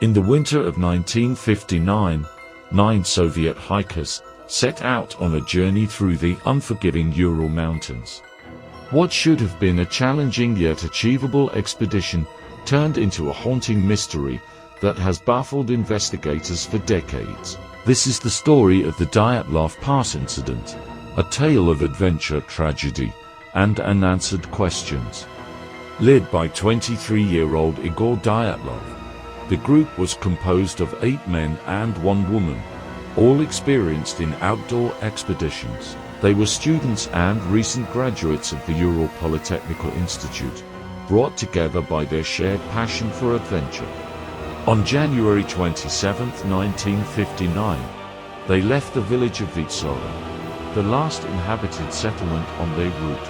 In the winter of 1959, 9 Soviet hikers set out on a journey through the unforgiving Ural Mountains. What should have been a challenging yet achievable expedition turned into a haunting mystery that has baffled investigators for decades. This is the story of the Dyatlov Pass incident, a tale of adventure, tragedy, and unanswered questions. Led by 23-year-old Igor Dyatlov, the group was composed of 8 men and 1 woman, all experienced in outdoor expeditions. They were students and recent graduates of the Ural Polytechnical Institute, brought together by their shared passion for adventure. On January 27, 1959, they left the village of Ural, the last inhabited settlement on their route,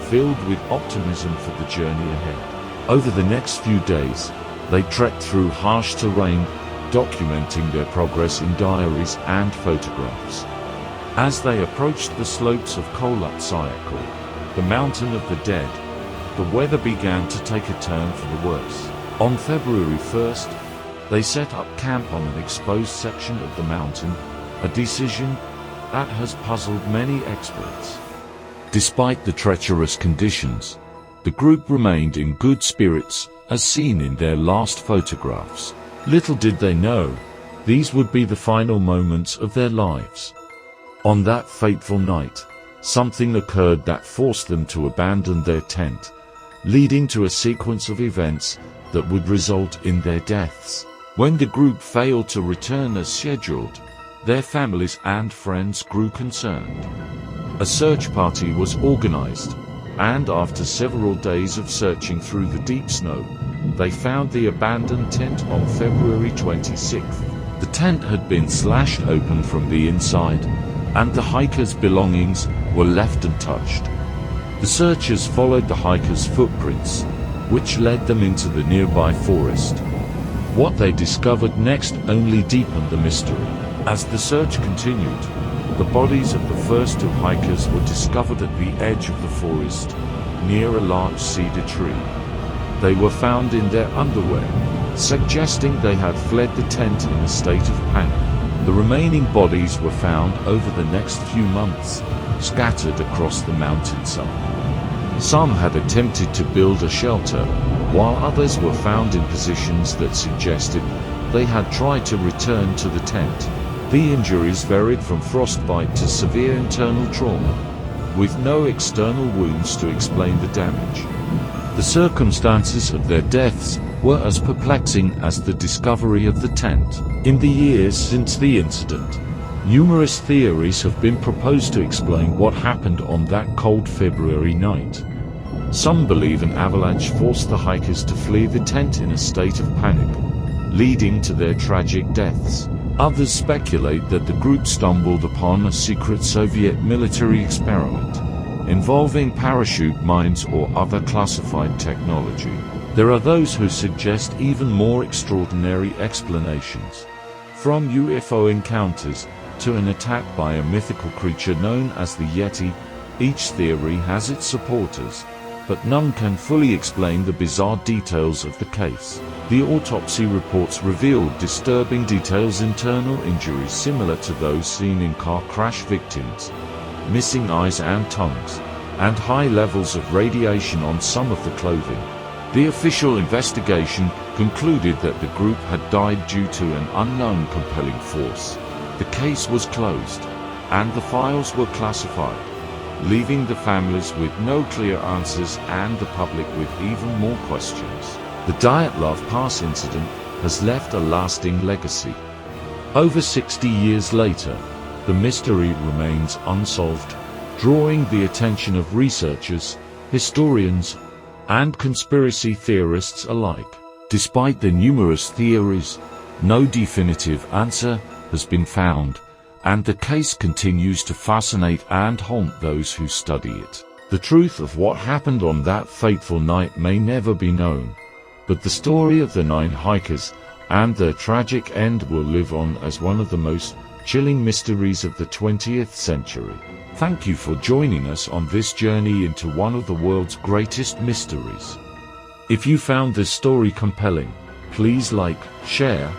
filled with optimism for the journey ahead. Over the next few days, they trekked through harsh terrain, documenting their progress in diaries and photographs. As they approached the slopes of Kolat-Syakhl, the mountain of the dead, the weather began to take a turn for the worse. On February 1st, they set up camp on an exposed section of the mountain, a decision that has puzzled many experts. Despite the treacherous conditions, the group remained in good spirits, as seen in their last photographs. Little did they know, these would be the final moments of their lives. On that fateful night, something occurred that forced them to abandon their tent, leading to a sequence of events that would result in their deaths. When the group failed to return as scheduled, their families and friends grew concerned. A search party was organized, and after several days of searching through the deep snow, they found the abandoned tent on February 26th. The tent had been slashed open from the inside, and the hikers' belongings were left untouched. The searchers followed the hikers' footprints, which led them into the nearby forest. What they discovered next only deepened the mystery. As the search continued, the bodies of the first 2 hikers were discovered at the edge of the forest, near a large cedar tree. They were found in their underwear, suggesting they had fled the tent in a state of panic. The remaining bodies were found over the next few months, scattered across the mountainside. Some had attempted to build a shelter, while others were found in positions that suggested they had tried to return to the tent. The injuries varied from frostbite to severe internal trauma, with no external wounds to explain the damage. The circumstances of their deaths were as perplexing as the discovery of the tent. In the years since the incident, numerous theories have been proposed to explain what happened on that cold February night. Some believe an avalanche forced the hikers to flee the tent in a state of panic, leading to their tragic deaths. Others speculate that the group stumbled upon a secret Soviet military experiment involving parachute mines or other classified technology. There are those who suggest even more extraordinary explanations, from UFO encounters to an attack by a mythical creature known as the Yeti. Each theory has its supporters, but none can fully explain the bizarre details of the case. The autopsy reports revealed disturbing details: internal injuries similar to those seen in car crash victims, missing eyes and tongues, and high levels of radiation on some of the clothing. The official investigation concluded that the group had died due to an unknown compelling force. The case was closed, and the files were classified, leaving the families with no clear answers and the public with even more questions. The Dyatlov Pass incident has left a lasting legacy. Over 60 years later, the mystery remains unsolved, drawing the attention of researchers, historians, and conspiracy theorists alike. Despite the numerous theories, no definitive answer has been found, and the case continues to fascinate and haunt those who study it. The truth of what happened on that fateful night may never be known, but the story of the 9 hikers and their tragic end will live on as one of the most chilling mysteries of the 20th century. Thank you for joining us on this journey into one of the world's greatest mysteries. If you found this story compelling, Please like, share,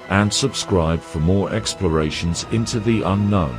and subscribe for more explorations into the unknown.